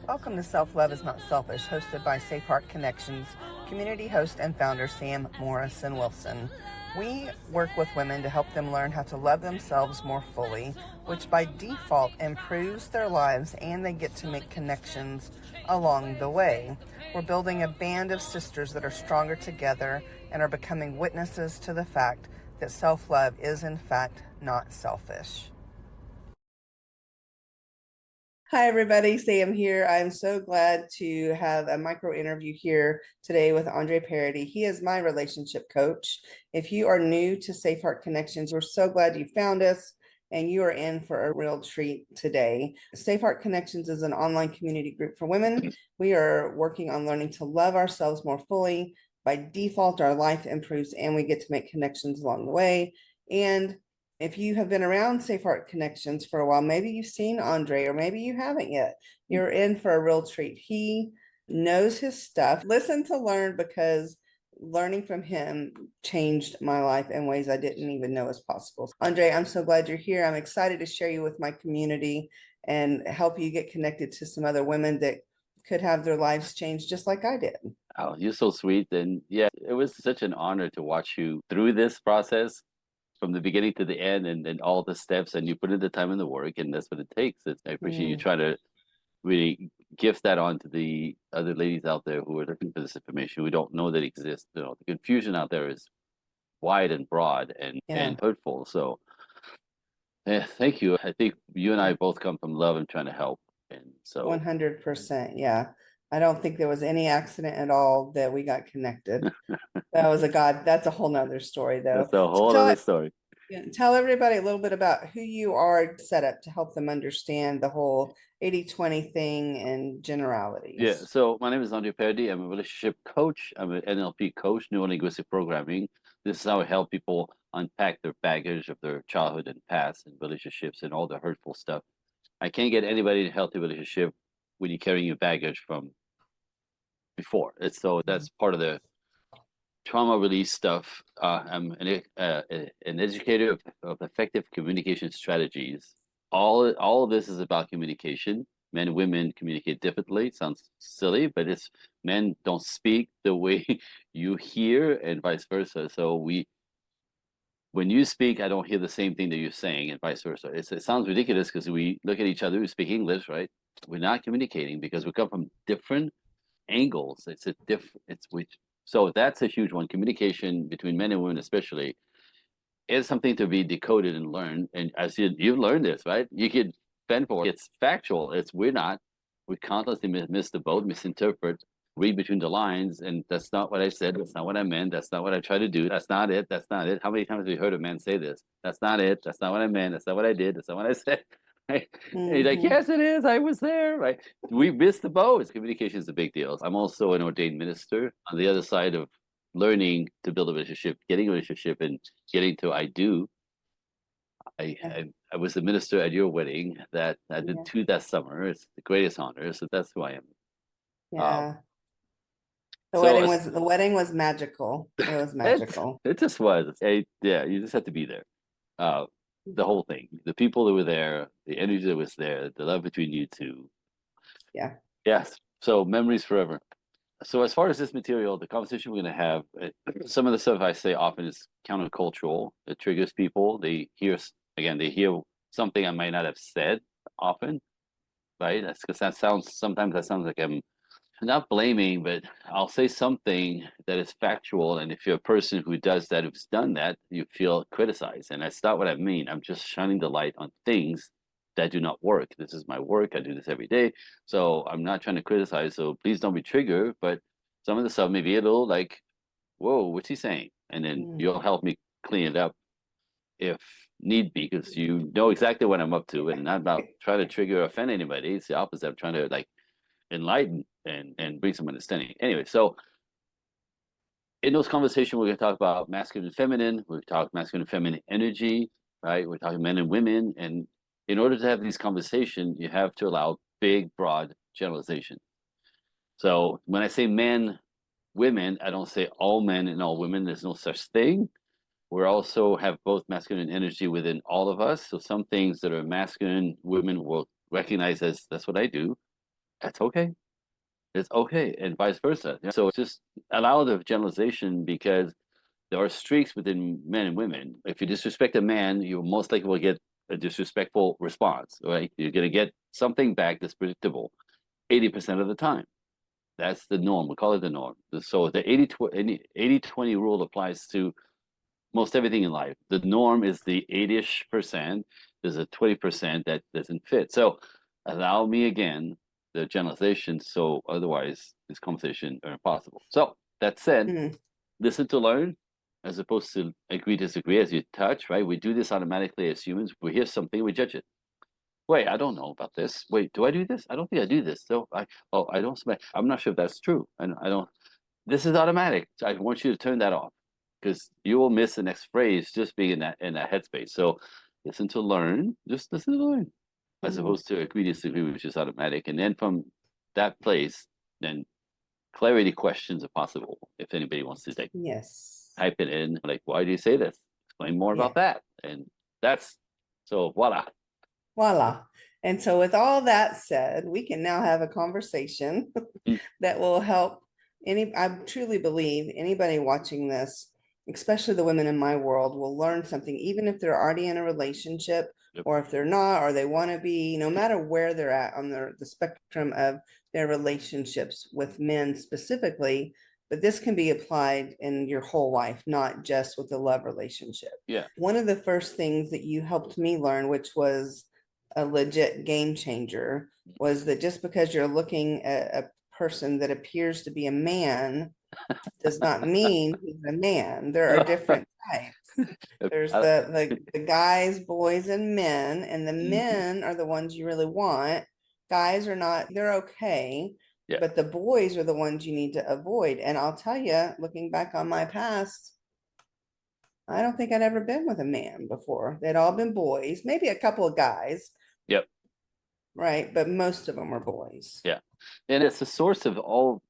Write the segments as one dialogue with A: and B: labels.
A: Welcome to Self Love is Not Selfish, hosted by Safe Heart Connections, community host and founder Sam Morrison Wilson. We work with women to help them learn how to love themselves more fully, which by default improves their lives and they get to make connections along the way. We're building a band of sisters that are stronger together and are becoming witnesses to the fact that self-love is in fact not selfish. Hi, everybody. Sam here. I'm so glad to have a micro interview here today with Andre Paradis. He is my relationship coach. If you are new to Safe Heart Connections, we're so glad you found us and you are in for a real treat today. Safe Heart Connections is an online community group for women. We are working on learning to love ourselves more fully. By default, our life improves and we get to make connections along the way. And if you have been around Safe Heart Connections for a while, maybe you've seen Andre or maybe you haven't yet. You're in for a real treat. He knows his stuff. Listen to learn, because learning from him changed my life in ways I didn't even know was possible. Andre, I'm so glad you're here. I'm excited to share you with my community and help you get connected to some other women that could have their lives changed just like I did.
B: Oh, you're so sweet. And yeah, it was such an honor to watch you through this process from the beginning to the end and all the steps. And you put in the time and the work, and that's what it takes. I appreciate you trying to really gift that on to the other ladies out there who are looking for this information, who don't know that it exists. You know, the confusion out there is wide and broad and hurtful. So, yeah, thank you. I think you and I both come from love and trying to help. And so,
A: 100%. Yeah. I don't think there was any accident at all that we got connected. That was a God. That's a whole nother story, though.
B: that's a whole
A: So
B: other story.
A: tell everybody a little bit about who you are set up to help them understand the whole 80-20 thing and
B: Yeah,
A: generalities.
B: so my name is Andre Paradis. I'm a relationship coach. I'm an NLP coach, neuro linguistic programming. This is how I help people unpack their baggage of their childhood and past and relationships and all the hurtful stuff. I can't get anybody in a healthy relationship when you're carrying your baggage from before. It's so that's part of the trauma release stuff. I'm an educator of effective communication strategies. All of this is about communication. Men and women communicate differently. It sounds silly, but it's men don't speak the way you hear, and vice versa. So when you speak, I don't hear the same thing that you're saying, and vice versa. It sounds ridiculous because we look at each other, we speak English, right? We're not communicating because we come from different angles. It's a different. It's which. So that's a huge one. Communication between men and women, especially, is something to be decoded and learned. And as you've learned this, right? You could fend for it. It's factual. It's we're not. We constantly miss the boat, misinterpret, read between the lines, and that's not what I said. That's not what I meant. That's not what I tried to do. That's not it. That's not it. How many times have you heard a man say this? That's not it. That's not what I meant. That's not what I did. That's not what I said. Right? And he's like,
A: Mm-hmm.
B: yes, it is. I was there. Right? We missed the boat. Communication is a big deal. I'm also an ordained minister on the other side of learning to build a relationship, getting a relationship, and getting to I do. I,
A: Yeah.
B: I was the minister at your wedding that I did
A: Yeah.
B: two that summer. It's the greatest honor. So that's who I am. Um,
A: Yeah.
B: so
A: The wedding was magical. It was magical.
B: it just was. Yeah, you just have to be there. Uh, the whole thing, the people that were there, the energy that was there, the love between you two.
A: Yeah.
B: Yes. So memories forever. So as far as this material, the conversation we're going to have, some of the stuff I say often is countercultural. It triggers people. They hear again. They hear something I might not have said often, right? That's because that sounds like I'm not blaming, but I'll say something that is factual. And if you're a person who does that, who's done that, you feel criticized. And that's not what I mean. I'm just shining the light on things that do not work. This is my work. I do this every day. So I'm not trying to criticize. So please don't be triggered. But some of the stuff may be a little like, whoa, what's he saying? And then
A: Mm.
B: you'll help me clean it up if need be, because you know exactly what I'm up to. And not about trying to trigger or offend anybody. It's the opposite. I'm trying to like enlighten and bring some understanding. Anyway, so in those conversations, we're going to talk about masculine and feminine. We're talking masculine and feminine energy, right? We're talking men and women. And in order to have these conversations, you have to allow big, broad generalization. So when I say men, women, I don't say all men and all women. There's no such thing. We also have both masculine energy within all of us. So some things that are masculine, women will recognize as that's what I do. That's okay. It's okay, and vice versa. So just allow the generalization, because there are streaks within men and women. If you disrespect a man, you most likely will get a disrespectful response, right? You're going to get something back that's predictable 80% of the time. That's the norm. We call it the norm. So the 80-20 rule applies to most everything in life. The norm is the 80-ish%. There's a 20% that doesn't fit. So allow me again the generalization. So otherwise, this conversation are impossible. So that said,
A: Mm,
B: listen to learn as opposed to agree disagree as you touch, right? We do this automatically as humans. We hear something, we judge it. Wait, I don't know about this. Wait, do I do this? I don't think I do this. So I don't. I'm not sure if that's true. And I don't. This is automatic. So I want you to turn that off, because you will miss the next phrase just being in that headspace. So listen to learn. Just listen to learn, as
A: mhm.
B: opposed to agree disagree, which is automatic. And then from that place, then clarity questions are possible. If anybody wants to
A: Yes.
B: type it in, like, why do you say this? Explain more
A: Yeah.
B: about that. And that's so voila.
A: Voila. And so, with all that said, we can now have a conversation
B: Mm,
A: that will help I truly believe anybody watching this, especially the women in my world, will learn something, even if they're already in a relationship
B: yep,
A: or if they're not, or they want to be, no matter where they're at on the spectrum of their relationships with men specifically. But this can be applied in your whole life, not just with a love relationship.
B: yeah,
A: One of the first things that you helped me learn, which was a legit game changer, was that just because you're looking at a person that appears to be a man does not mean he's a man. There are different types. There's
B: I-
A: the guys, boys, and men, and the
B: mhm,
A: men are the ones you really want. Guys are not, they're okay,
B: yeah,
A: but the boys are the ones you need to avoid. And I'll tell you, looking back on my past, I don't think I'd ever been with a man before. They'd all been boys, maybe a couple of guys,
B: yep,
A: right? But most of them were boys.
B: yeah. And it's the source of all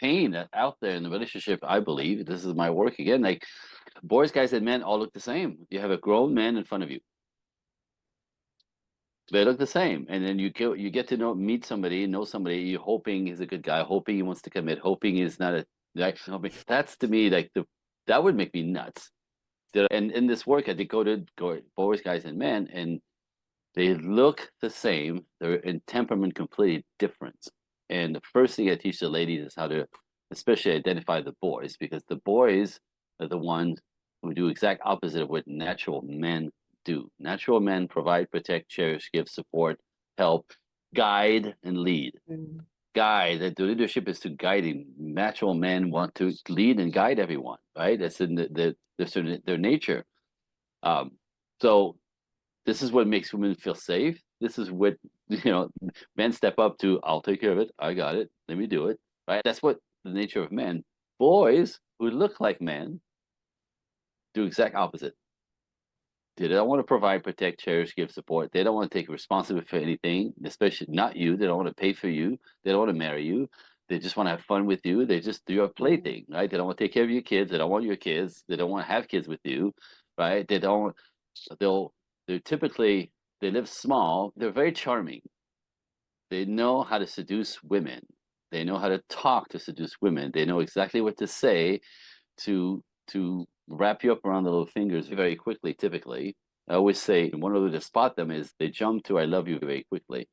B: pain out there in the relationship, I believe. This is my work again. Like, boys, guys, and men all look the same. You have a grown man in front of you. They look the same, and then you get to meet somebody, know somebody. You're hoping he's a good guy, hoping he wants to commit, hoping he's not a like. That's to me like that would make me nuts. And in this work, I decoded boys, guys, and men, and they look the same. They're in temperament completely different. And the first thing I teach the ladies is how to, especially identify the boys, because the boys are the ones who do exact opposite of what natural men do. Natural men provide, protect, cherish, give support, help, guide, and lead.
A: Mm.
B: Guide. The leadership is to guiding. Natural men want to lead and guide everyone, right? That's in their nature. Um, so this is what makes women feel safe. This is what men step up to. I'll take care of it. I got it. Let me do it. Right. That's what the nature of men. Boys who look like men do exact opposite. They don't want to provide, protect, cherish, give support. They don't want to take responsibility for anything, especially not you. They don't want to pay for you. They don't want to marry you. They just want to have fun with you. They just do your
A: Mm.
B: plaything, right? They don't want to take care of your kids. They don't want your kids. They don't want to have kids with you, right? They don't. They'll. They're typically they live small. They're very charming. They know how to seduce women. They know how to talk to seduce women. They know exactly what to say to wrap you up around the little fingers very quickly, typically. I always say one way to spot them is they jump to I love you very quickly.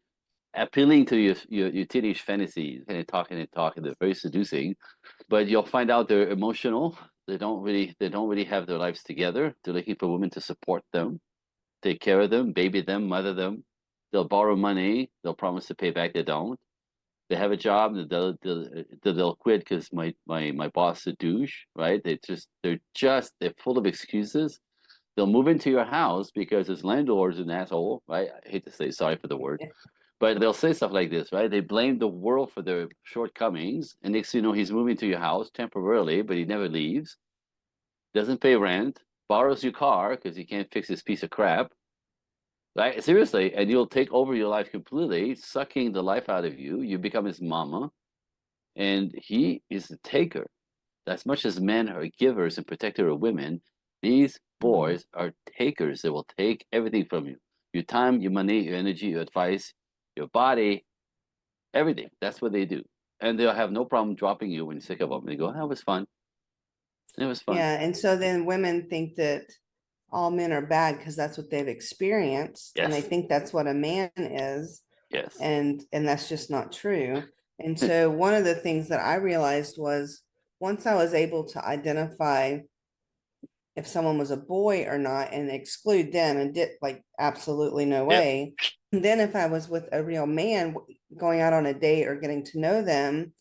B: Appealing to your teenage fantasies and talk, and they're very seducing, but you'll find out they're emotional. They don't really have their lives together. They're looking for women to support them, take care of them, baby them, mother them. They'll borrow money. They'll promise to pay back. They don't. They have a job. They'll quit because my boss is a douche, right? They're full of excuses. They'll move into your house because his landlord's an asshole, right? I hate to say sorry for the word, but they'll say stuff like this, right? They blame the world for their shortcomings, and next thing you know, he's moving to your house temporarily, but he never leaves. Doesn't pay rent, borrows your car because he can't fix this piece of crap. Right? Seriously, and you'll take over your life completely, sucking the life out of you. You become his mama, and he is the taker. As much as men are givers and protector of women, these
A: Mm.
B: boys are takers. They will take everything from you: your time, your money, your energy, your advice, your body. everything. That's what they do. And they'll have no problem dropping you when you're sick of them. They go, that was fun. It was fun.
A: Yeah, and so then women think that all men are bad because that's what they've experienced, and they
B: Yes.
A: think that's what a man is,
B: Yes.
A: and that's just not true. And so one of the things that I realized was once I was able to identify if someone was a boy or not and exclude them and did like absolutely no
B: Yep.
A: way. And then if I was with a real man going out on a date or getting to know them,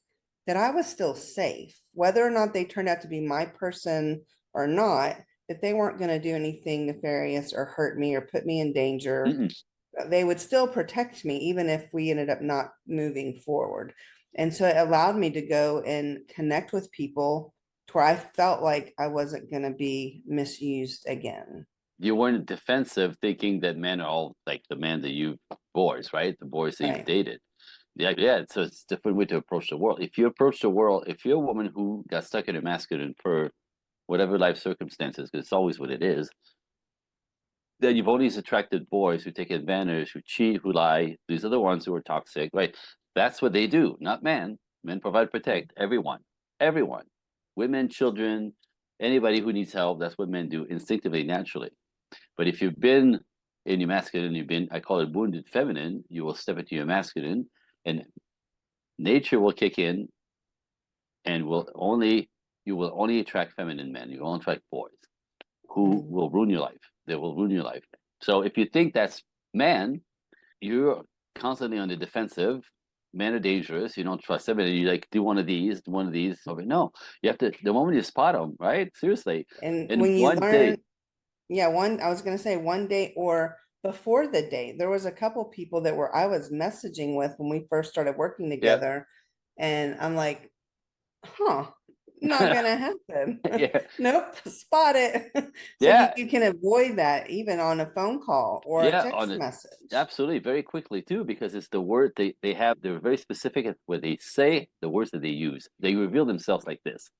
A: that I was still safe, whether or not they turned out to be my person or not, that they weren't going to do anything nefarious or hurt me or put me in danger.
B: Mm-mm.
A: They would still protect me, even if we ended up not moving forward. And so it allowed me to go and connect with people to where I felt like I wasn't going to be misused again.
B: You weren't defensive thinking that men are all like the men that you boys, right? The boys that you've
A: Right.
B: dated. Yeah, yeah. So it's a different way to approach the world. If you approach the world, if you're a woman who got stuck in a masculine for whatever life circumstances, because it's always what it is, then you've always attracted boys who take advantage, who cheat, who lie. These are the ones who are toxic, right? That's what they do, not men. Men provide, protect everyone, everyone, women, children, anybody who needs help. That's what men do instinctively, naturally. But if you've been in your masculine, you've been, I call it wounded feminine, you will step into your masculine and nature will kick in and you will only attract feminine men. You will only attract boys who
A: Mm.
B: will ruin your life. They will ruin your life. So if you think that's man, you're constantly on the defensive. Men are dangerous. You don't trust them. And you like do one of these, do one of these. No, you have to. The moment you spot them, right? Seriously,
A: And
B: in
A: when you
B: one day,
A: learn, yeah, I was going to say one day or before the date, there was a couple people that were I was messaging with when we first started working
B: yeah,
A: together. And I'm like, huh, not gonna happen.
B: yeah,
A: Nope, spot it. So
B: yeah,
A: you can avoid that even on a phone call or a
B: yeah. On
A: text
B: it,
A: message.
B: absolutely, very quickly too, because it's the word they have. They're very specific at what they say, the words that they use. They reveal themselves like this.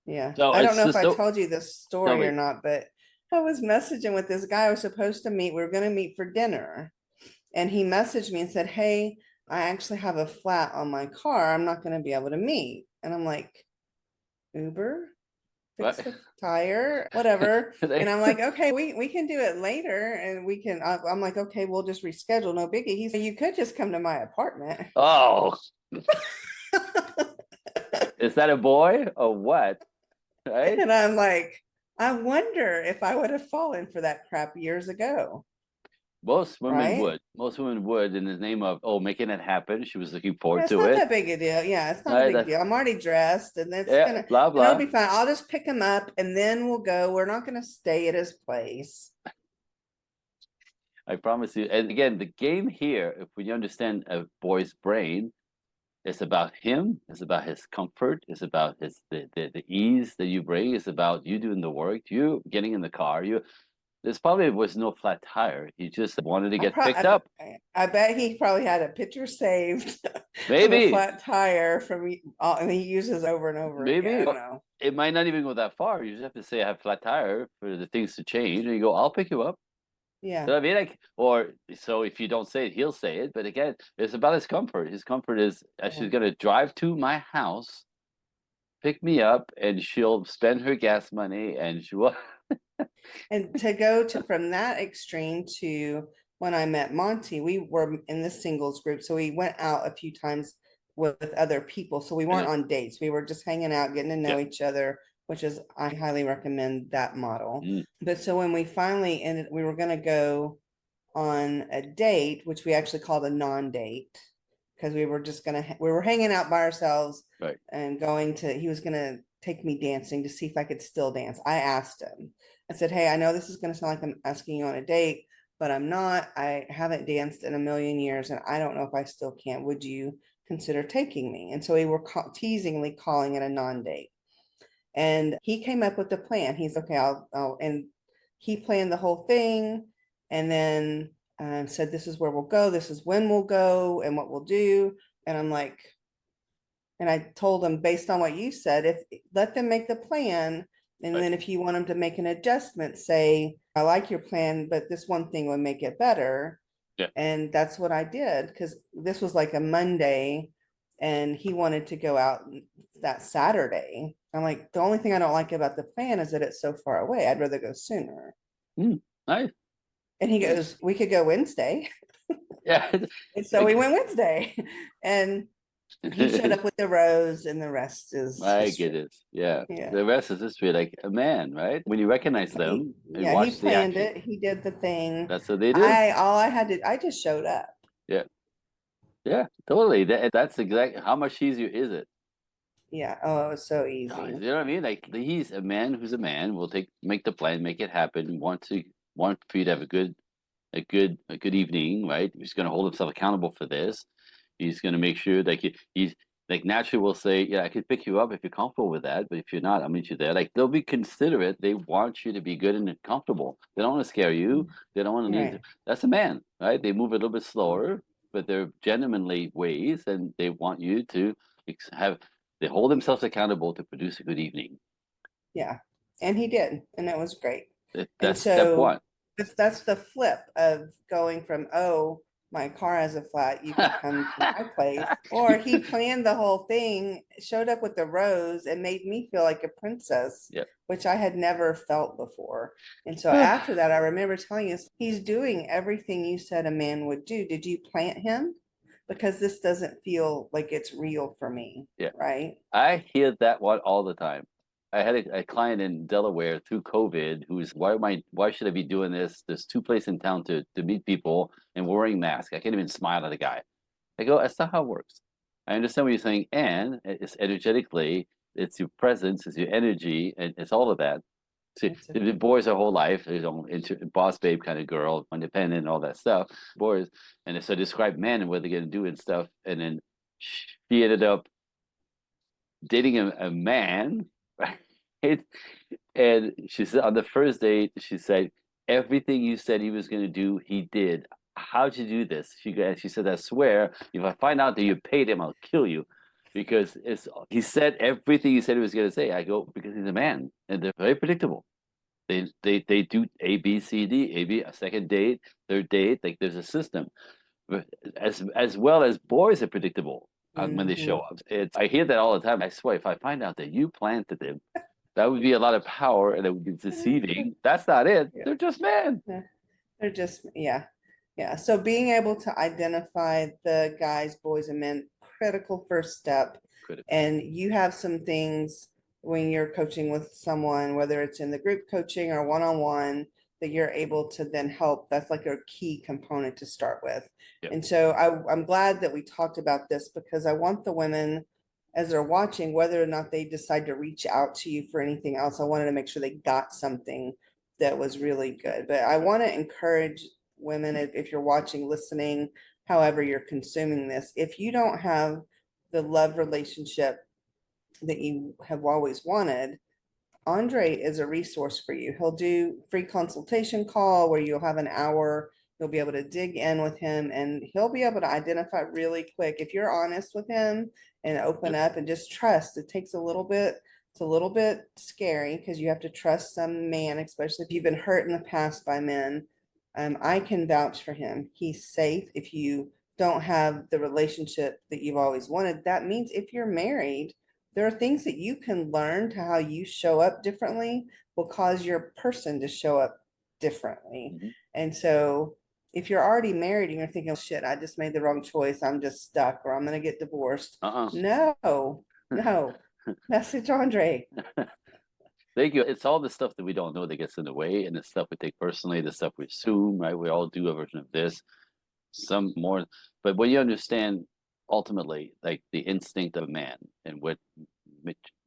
A: Yeah.
B: So
A: I don't
B: it's
A: know if
B: just
A: I
B: so.
A: told you this
B: Tell
A: story or
B: me,
A: not, but I was messaging with this guy I was supposed to meet. We were gonna meet for dinner. And he messaged me and said, hey, I actually have a flat on my car. I'm not gonna be able to meet. And I'm like, Uber? Fix
B: what?
A: the tire, whatever. And
B: They-
A: I'm like, okay, we can do it later, and we can. I'm like, okay, we'll just reschedule. No biggie. He said, you could just come to my apartment.
B: oh, is that a boy or what? Right?
A: And I'm like, I wonder if I would have fallen for that crap years ago,
B: Most women
A: right?
B: would. Most women would, in the name of making it happen. She was looking
A: Yeah,
B: forward
A: it's
B: to
A: not
B: it.
A: that big a deal. Yeah, it's not a
B: Right?
A: big deal. I'm already dressed, and
B: Yeah, blah
A: and it'll
B: blah.
A: be fine. I'll just pick him up, and then we'll go. We're not gonna stay at his place.
B: I promise you. And again, the game here, if we understand a boy's brain, it's about him. It's about his comfort. It's about the ease that you bring. It's about you doing the work. You getting in the car. You. There's probably was no flat tire. He just wanted to get picked up.
A: I bet he probably had a picture saved of the
B: Maybe,
A: flat tire from and he uses over and over again. I
B: maybe
A: don't know.
B: it might not even go that far. You just have to say I have flat tire for the things to change, and you go, I'll pick you up.
A: Yeah.
B: You know what I mean? Like, or so if you don't say it, he'll say it. But again, it's about his comfort. His comfort is
A: Yeah.
B: she's gonna drive to my house, pick me up, and she'll spend her gas money, and she will.
A: And to go to from that extreme to when I met Monty, we were in the singles group. So we went out a few times with other people. So we weren't on dates. We were just hanging out, getting to know
B: Yeah.
A: each other, which is I highly recommend that model.
B: Mm,
A: But so when we finally ended, we were gonna go on a date, which we actually called a non-date because we were hanging out by ourselves
B: right.
A: and he was gonna take me dancing to see if I could still dance. I asked him, I said, hey, I know this is gonna sound like I'm asking you on a date, but I'm not. I haven't danced in a million years and I don't know if I still can. Would you consider taking me? And so we were teasingly calling it a non-date. And he came up with the plan. He's okay, and he planned the whole thing and then said, this is where we'll go. This is when we'll go and what we'll do. And I'm like, and I told him based on what you said, if let them make the plan. And
B: Right.
A: then if you want them to make an adjustment, say, I like your plan, but this one thing would make it better.
B: Yeah.
A: And that's what I did because this was like a Monday and he wanted to go out that Saturday. I'm like, the only thing I don't like about the plan is that it's so far away. I'd rather go sooner.
B: Nice.
A: And he
B: Nice.
A: goes, we could go Wednesday.
B: Yeah.
A: And so we went Wednesday. And he showed up with the rose, and the rest is
B: I get
A: history.
B: it. Yeah.
A: Yeah.
B: The rest is history, like a man, right? When you recognize them and
A: Yeah, he
B: watch the
A: planned
B: action,
A: it. He did the thing.
B: that's what they do.
A: I just showed up.
B: Yeah. Yeah. Totally. That's exactly how much easier is it?
A: Yeah. Oh, it was so
B: You
A: easy.
B: know what I mean? Like he's a man who's a man. Will make the plan, make it happen. Want for you to have a good evening, right? He's going to hold himself accountable for this. He's going to make sure that he's like naturally will say, yeah, I could pick you up if you're comfortable with that, but if you're not, I'll meet you there. Like they'll be considerate. They want you to be good and comfortable. They don't want to scare you. They don't want to need.
A: Right.
B: That's a man, right? They move a little bit slower, but they're genuinely ways, and they want you to have. They hold themselves accountable to produce a good evening.
A: Yeah. And he did. And it was great. And
B: That's step
A: so
B: one.
A: that's the flip of going from, oh, my car has a flat, you can come to my place. Or he planned the whole thing, showed up with the rose, and made me feel like a princess,
B: Yep.
A: which I had never felt before. And so after that, I remember telling us, he's doing everything you said a man would do. Did you plant him? Because this doesn't feel like it's real for me.
B: Yeah.
A: Right.
B: I hear that one all the time. I had a client in Delaware through COVID who's why should I be doing this? There's two places in town to meet people and wearing masks. I can't even smile at a guy. I go, that's not how it works. I understand what you're saying, and it's energetically, it's your presence, it's your energy, and it's all of that. See, the boys her whole life, boss babe kind of girl, independent, and all that stuff. Boys, and so describe men and what they're gonna do and stuff, and then she ended up dating a man, right? And she said on the first date, she said, everything you said he was going to do, he did. How'd you do this? She said, I swear, if I find out that you paid him, I'll kill you. Because he said everything he said he was going to say. I go, because he's a man and they're very predictable. They do A, B, C, D, A, B, a second date, third date. Like there's a system. As well as boys are predictable when they show up. I hear that all the time. I swear, if I find out that you planted him, that would be a lot of power and it would be deceiving. That's not it.
A: Yeah.
B: They're just men.
A: They're just, yeah. Yeah. So being able to identify the guys, boys, and men, critical first step.
B: Critical.
A: And you have some things when you're coaching with someone, whether it's in the group coaching or one-on-one, that you're able to then help. That's like a key component to start with.
B: Yep.
A: And so I'm glad that we talked about this because I want the women, as they're watching, whether or not they decide to reach out to you for anything else, I wanted to make sure they got something that was really good. But I want to encourage women, if you're watching, listening, however you're consuming this, if you don't have the love relationship that you have always wanted, Andre is a resource for you. He'll do free consultation call where you'll have an hour. You'll be able to dig in with him and he'll be able to identify really quick. If you're honest with him and open up and just trust, it takes a little bit. It's a little bit scary because you have to trust some man, especially if you've been hurt in the past by men. I can vouch for him. He's safe. If you don't have the relationship that you've always wanted, that means if you're married, there are things that you can learn to how you show up differently will cause your person to show up differently. And so if you're already married and you're thinking, oh, shit, I just made the wrong choice, I'm just stuck or I'm going to get divorced. No, message Andre.
B: Thank you. It's all the stuff that we don't know that gets in the way and the stuff we take personally, the stuff we assume, right? We all do a version of this, some more. But when you understand ultimately like the instinct of man and what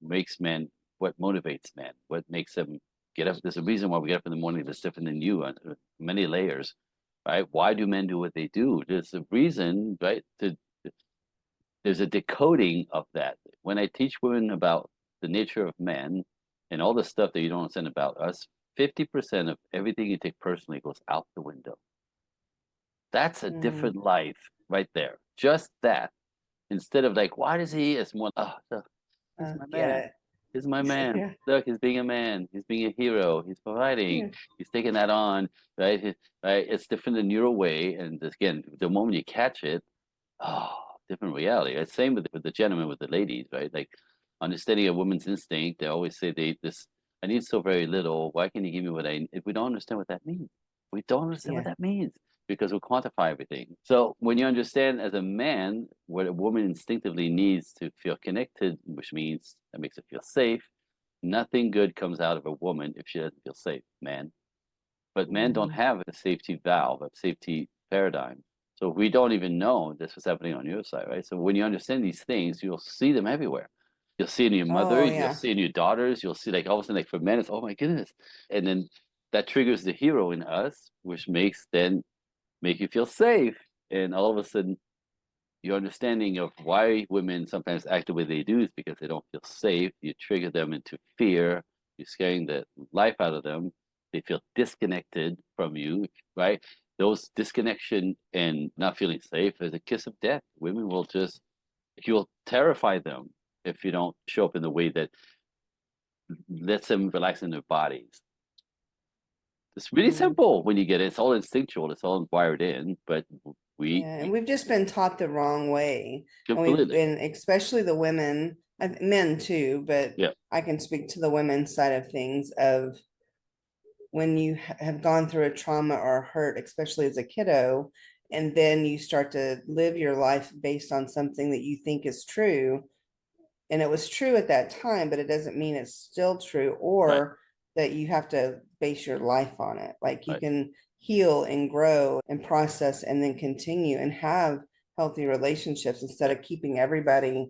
B: makes men, what motivates men, what makes them get up. There's a reason why we get up in the morning that's different than you on many layers, right? Why do men do what they do? There's a reason, right? There's a decoding of that. When I teach women about the nature of men and all the stuff that you don't understand about us, 50% of everything you take personally goes out the window. That's a different life right there. Just that. Instead of like, why does he? It's more, oh, he's my man. He's my man.
A: Yeah,
B: Look, he's being a man. He's being a hero. He's providing.
A: yeah,
B: He's taking that on, right? Right? It's different in your way. And again, the moment you catch it, oh, different reality. Right? Same with the gentlemen, with the ladies, right? Like understanding a woman's instinct. They always say I need so very little. Why can't you give me what I? If we don't understand what that means, we don't understand what
A: yeah.
B: that means because we quantify everything. So when you understand as a man what a woman instinctively needs to feel connected, which means that makes her feel safe, nothing good comes out of a woman if she doesn't feel safe, man. But men don't
A: Mhm.
B: have a safety valve, a safety paradigm. So we don't even know this was happening on your side, right? So when you understand these things, you'll see them everywhere. You'll see it in your mother,
A: Oh,
B: you'll
A: yeah.
B: see it in your daughters, you'll see like all of a sudden, like for men, it's oh my goodness. And then that triggers the hero in us, which makes then make you feel safe. And all of a sudden, your understanding of why women sometimes act the way they do is because they don't feel safe. You trigger them into fear. You're scaring the life out of them. They feel disconnected from you, right? Those disconnection and not feeling safe is a kiss of death. Women will just, you'll terrify them if you don't show up in the way that lets them relax in their bodies. It's really
A: Mhm.
B: simple when you get it. It's all instinctual. It's all wired in, but
A: Yeah, and
B: we
A: we've just been taught the wrong way. And we've
B: completely,
A: been, especially the women, men too, but
B: yeah,
A: I can speak to the women's side of things of when you have gone through a trauma or a hurt, especially as a kiddo, and then you start to live your life based on something that you think is true. And it was true at that time, but it doesn't mean it's still true,
B: right,
A: or that you have to base your life on it. Like you
B: right.
A: can heal and grow and process and then continue and have healthy relationships instead
B: Yeah.
A: of keeping everybody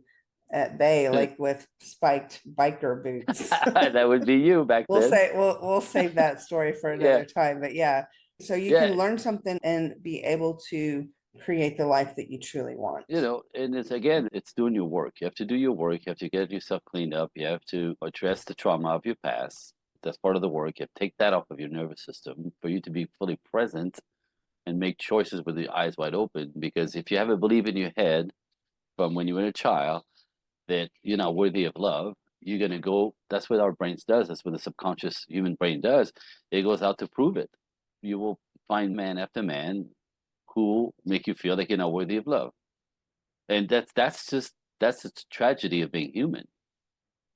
A: at bay, like with spiked biker boots.
B: That would be you back then.
A: We'll save that story for
B: Yeah,
A: another time. But yeah, so you
B: yeah.
A: can learn something and be able to create the life that you truly want.
B: And it's again, it's doing your work. You have to do your work. You have to get yourself cleaned up. You have to address the trauma of your past. That's part of the work. You have to take that off of your nervous system for you to be fully present and make choices with your eyes wide open. Because if you have a belief in your head from when you were a child that you're not worthy of love, you're gonna go. That's what our brains does. That's what the subconscious human brain does. It goes out to prove it. You will find man after man who make you feel like you're not worthy of love, and that's the tragedy of being human.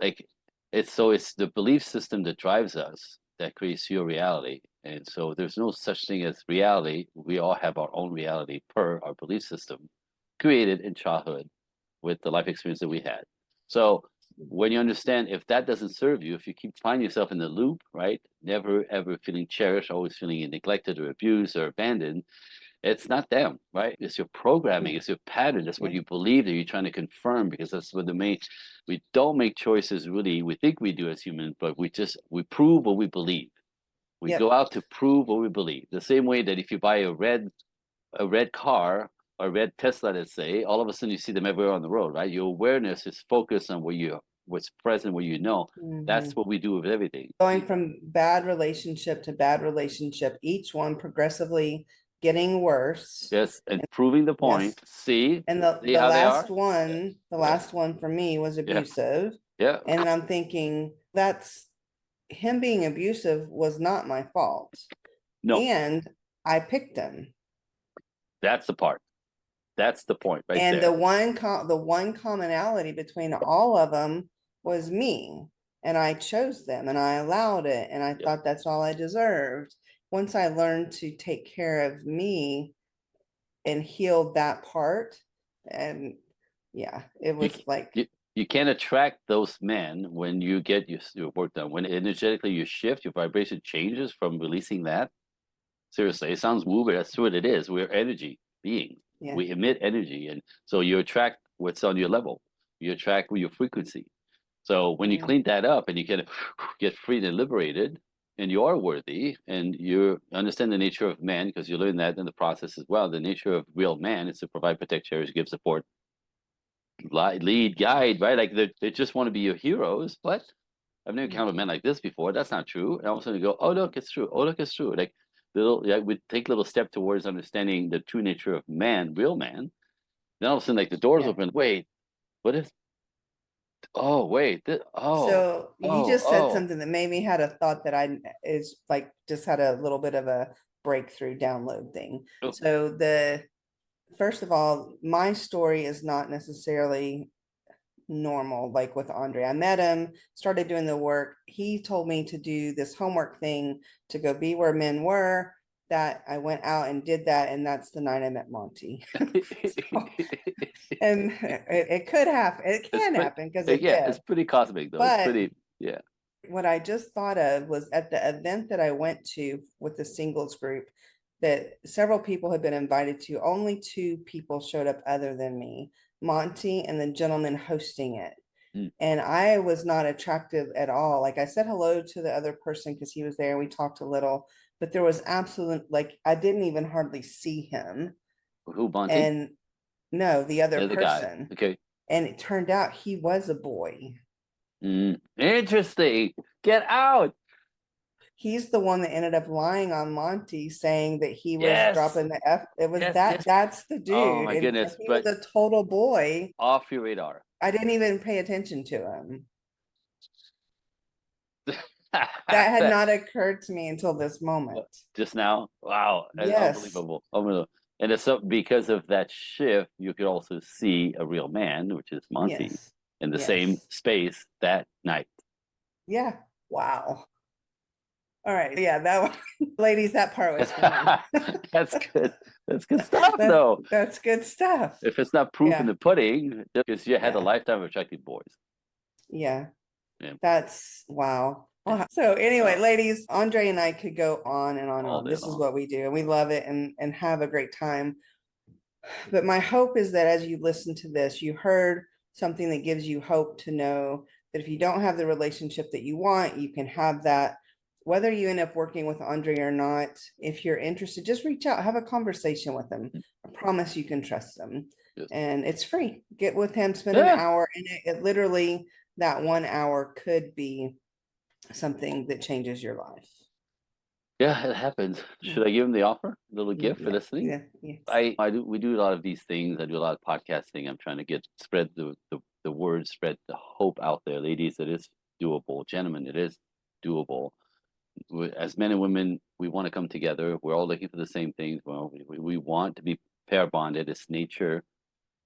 B: Like it's the belief system that drives us that creates your reality, and so there's no such thing as reality. We all have our own reality per our belief system created in childhood with the life experience that we had. So when you understand, if that doesn't serve you, if you keep finding yourself in the loop, right, never ever feeling cherished, always feeling neglected or abused or abandoned, it's not them, right? It's your programming,
A: Yeah,
B: it's your pattern. That's what
A: yeah,
B: you believe that you're trying to confirm, because that's what the main. We don't make choices really. We think we do as humans, but we prove what we believe. We go
A: yep,
B: out to prove what we believe. The same way that if you buy a red car, a red Tesla, let's say, all of a sudden you see them everywhere on the road, right? Your awareness is focused on what's present, what you know. That's
A: mhm.
B: what we do with everything.
A: Going from bad relationship to bad relationship, each one progressively getting worse.
B: Yes, and proving the
A: Yes.
B: point. See,
A: And
B: see how they are.
A: the
B: Yeah,
A: last one for me was
B: yeah,
A: abusive.
B: yeah.
A: And I'm thinking that's him being abusive was not my fault.
B: No,
A: And I picked him.
B: that's the part. That's the point right
A: And
B: there.
A: the one commonality between all of them was me. And I chose them and I allowed it. And I
B: Yeah.
A: thought that's all I deserved. Once I learned to take care of me and heal that part, and yeah, it
B: You
A: was like,
B: you can't attract those men when you get your work done. When energetically you shift, your vibration changes from releasing that. Seriously, it sounds woo, but that's what it is. We're energy beings.
A: yeah,
B: We emit energy, and so you attract what's on your level. You attract your frequency. So when you
A: yeah,
B: clean that up and you get free and liberated, and you are worthy, and you understand the nature of man, because you learn that in the process as well. The nature of real man is to provide, protect, cherish, give support, lead, guide, right? Like they just want to be your heroes. What? I've never encountered men like this before. That's not true. And all of a sudden you go, oh look, it's true. Oh look, it's true. Like yeah, we take a little step towards understanding the true nature of man, real man. Then all of a sudden, like the doors
A: yeah,
B: open. Wait, what is Oh, wait.
A: So you just said
B: Oh.
A: something that made me had a thought that I is like just had a little bit of a breakthrough download thing.
B: Oh.
A: So the first of all, my story is not necessarily normal like with Andre. I met him, started doing the work. He told me to do this homework thing to go be where men were. That I went out and did that, and that's the night I met Monty. So, and it could happen. It
B: It's
A: can
B: pretty,
A: happen because it
B: yeah,
A: did.
B: it's pretty cosmic though. It's
A: But
B: pretty, yeah.
A: what I just thought of was at the event that I went to with the singles group that several people had been invited to, only two people showed up other than me, Monty and the gentleman hosting it.
B: Mm.
A: And I was not attractive at all. Like I said hello to the other person because he was there and we talked a little, but there was absolute, like, I didn't even hardly see him.
B: Who, Monty?
A: And no, the other
B: The other guy.
A: person.
B: Okay.
A: And it turned out he was a boy.
B: Interesting. Get out.
A: He's the one that ended up lying on Monty saying that he was
B: Yes.
A: dropping the F. It was
B: Yes.
A: that
B: Yes.
A: that's the
B: Oh
A: dude.
B: my
A: And
B: goodness.
A: he was
B: But
A: a total boy.
B: off your radar.
A: I didn't even pay attention to him. That had not occurred to me until this moment.
B: Just now. Wow.
A: Yes.
B: Unbelievable. Unbelievable. And it's so because of that shift, you could also see a real man, which is Monty,
A: Yes.
B: in the same
A: Yes.
B: space that night.
A: Yeah. Wow. All right. Yeah, that one, ladies, that part was for me.
B: That's good. That's good stuff, though.
A: That's good stuff.
B: If it's not proof in
A: Yeah.
B: the pudding, because you had a
A: Yeah.
B: lifetime of attractive boys.
A: Yeah.
B: Yeah.
A: That's wow.
B: Yeah.
A: So anyway, ladies, Andre and I could go on and on and
B: All
A: on.
B: day
A: This is
B: long.
A: what we do, and we love it and have a great time. But my hope is that as you listen to this, you heard something that gives you hope to know that if you don't have the relationship that you want, you can have that. Whether you end up working with Andre or not, if you're interested, just reach out, have a conversation with him. I promise you can trust him.
B: Yes.
A: And it's free. Get with him, spend an hour, and it literally, that 1 hour could be something that changes your life.
B: Yeah, it happens. Should I give him the offer? A little gift for
A: Yeah,
B: listening?
A: yeah, yes.
B: We do a lot of these things. I do a lot of podcasting. I'm trying to spread the word, spread the hope out there. Ladies, it is doable. Gentlemen, it is doable. As men and women, we want to come together. We're all looking for the same things. Well, we want to be pair bonded. It's nature.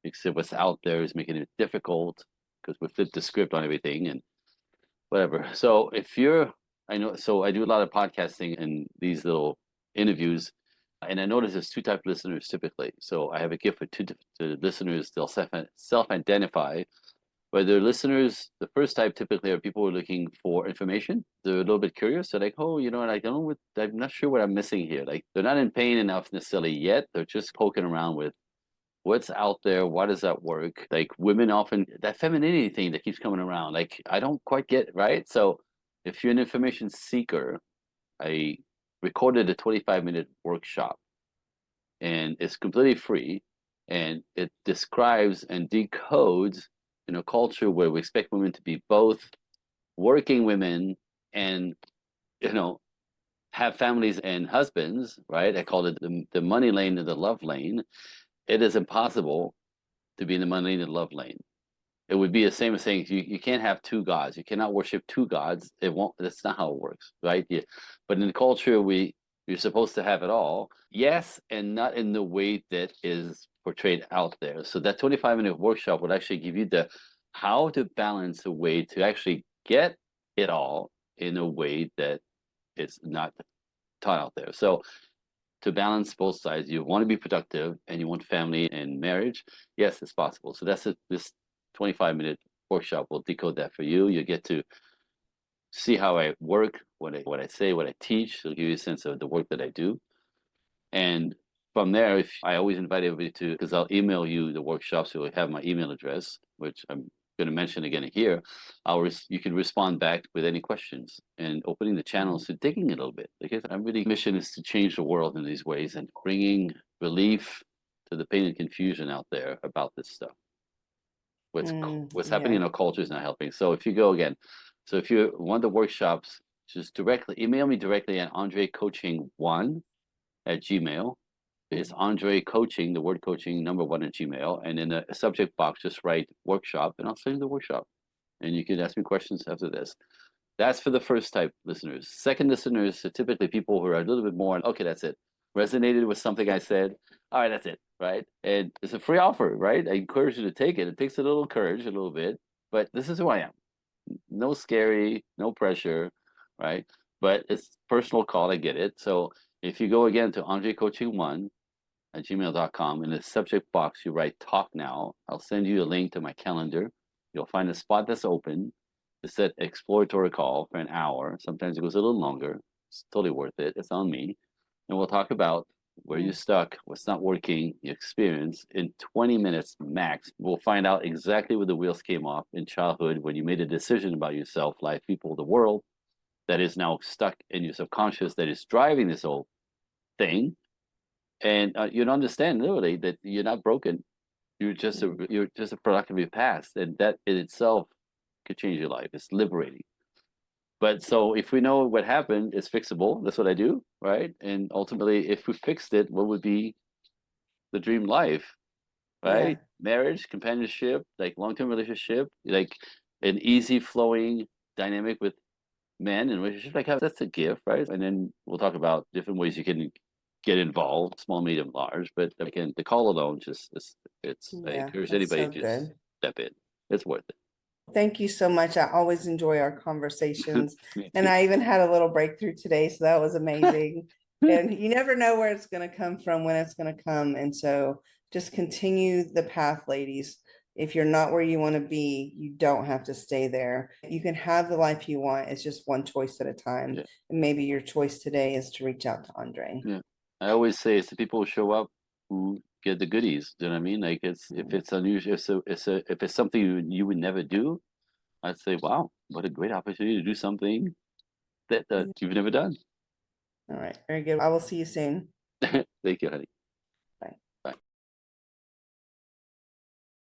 B: Except what's out there is making it difficult because we flipped the script on everything and whatever. So if you're, I know, so I do a lot of podcasting and these little interviews, and I notice there's two type of listeners typically. So I have a gift for two to listeners. They'll self-identify. But they're listeners, the first type typically are people who are looking for information. They're a little bit curious. They're like, oh, you know, and I don't know what, I'm not sure what I'm missing here. Like they're not in pain enough necessarily yet. They're just poking around with what's out there, why does that work? Like women often, that femininity thing that keeps coming around, like I don't quite get, right? So if you're an information seeker, I recorded a 25-minute workshop and it's completely free and it describes and decodes in a culture where we expect women to be both working women and, you know, have families and husbands, right? I call it the money lane and the love lane. It is impossible to be in the money and the love lane. It would be the same as saying you can't have two gods. You cannot worship two gods. It won't. That's not how it works, right? Yeah. But in the culture, you're supposed to have it all. Yes, and not in the way that is portrayed out there. So that 25-minute workshop would actually give you the how to balance a way to actually get it all in a way that it's not taught out there. So to balance both sides, you want to be productive and you want family and marriage. Yes, it's possible. So this 25-minute workshop will decode that for you. You get to see how I work, what I say, what I teach. It'll give you a sense of the work that I do. And from there, if I always invite everybody to, because I'll email you the workshop, so you'll have my email address, which I'm going to mention again here. You can respond back with any questions and opening the channels to digging a little bit. Because I'm really mission is to change the world in these ways and bringing relief to the pain and confusion out there about this stuff. What's happening in
A: Yeah.
B: our culture is not helping. So if you go again, so if you want the workshops, just directly email me directly at andrecoaching1 at Gmail. It's Andre Coaching, the word coaching, number 1 at Gmail. And in the subject box, just write workshop and I'll send you the workshop. and you can ask me questions after this. That's for the first type listeners. Second listeners are typically people who are a little bit more, okay, that's it. Resonated with something I said. All right, that's it, right? And it's a free offer, right? I encourage you to take it. It takes a little courage, a little bit, but this is who I am. No scary, no pressure, right? But it's personal call, I get it. So if you go again to andrecoaching1@gmail.com, in the subject box, you write talk now. I'll send you a link to my calendar. You'll find a spot that's open to set exploratory call for an hour. Sometimes it goes a little longer. It's totally worth it. It's on me. And we'll talk about where you're stuck, what's not working, your experience. In 20 minutes max, we'll find out exactly where the wheels came off in childhood when you made a decision about yourself, life, people, the world that is now stuck in your subconscious that is driving this whole thing. And you'll understand literally that you're not broken. You're just a product of your past, and that in itself could change your life. It's liberating. But so if we know what happened, it's fixable. That's what I do, right? And ultimately, if we fixed it, what would be the dream life,
A: Yeah.
B: right? Marriage, companionship, like long-term relationship, like an easy flowing dynamic with men and relationships. Like that's a gift, right? And then we'll talk about different ways you can get involved, small, medium, large. But again, the call alone just it's I
A: Yeah.
B: encourage
A: That's
B: anybody
A: so
B: to just
A: good.
B: step in. It's worth it.
A: Thank you so much. I always enjoy our conversations.
B: Me
A: And
B: too.
A: I even had a little breakthrough today, so that was amazing. And you never know where it's going to come from, when it's going to come. And so just continue the path, ladies. If you're not where you want to be, you don't have to stay there. You can have the life you want. It's just one choice at a time.
B: Yeah.
A: And maybe your choice today is to reach out to Andre.
B: Yeah. I always say it's the people who show up who get the goodies. Do you know what I mean? Like it's if it's unusual, if it's something you would never do, I'd say, wow, what a great opportunity to do something that you've never done.
A: All right. Very good. I will see you soon.
B: Thank you, honey.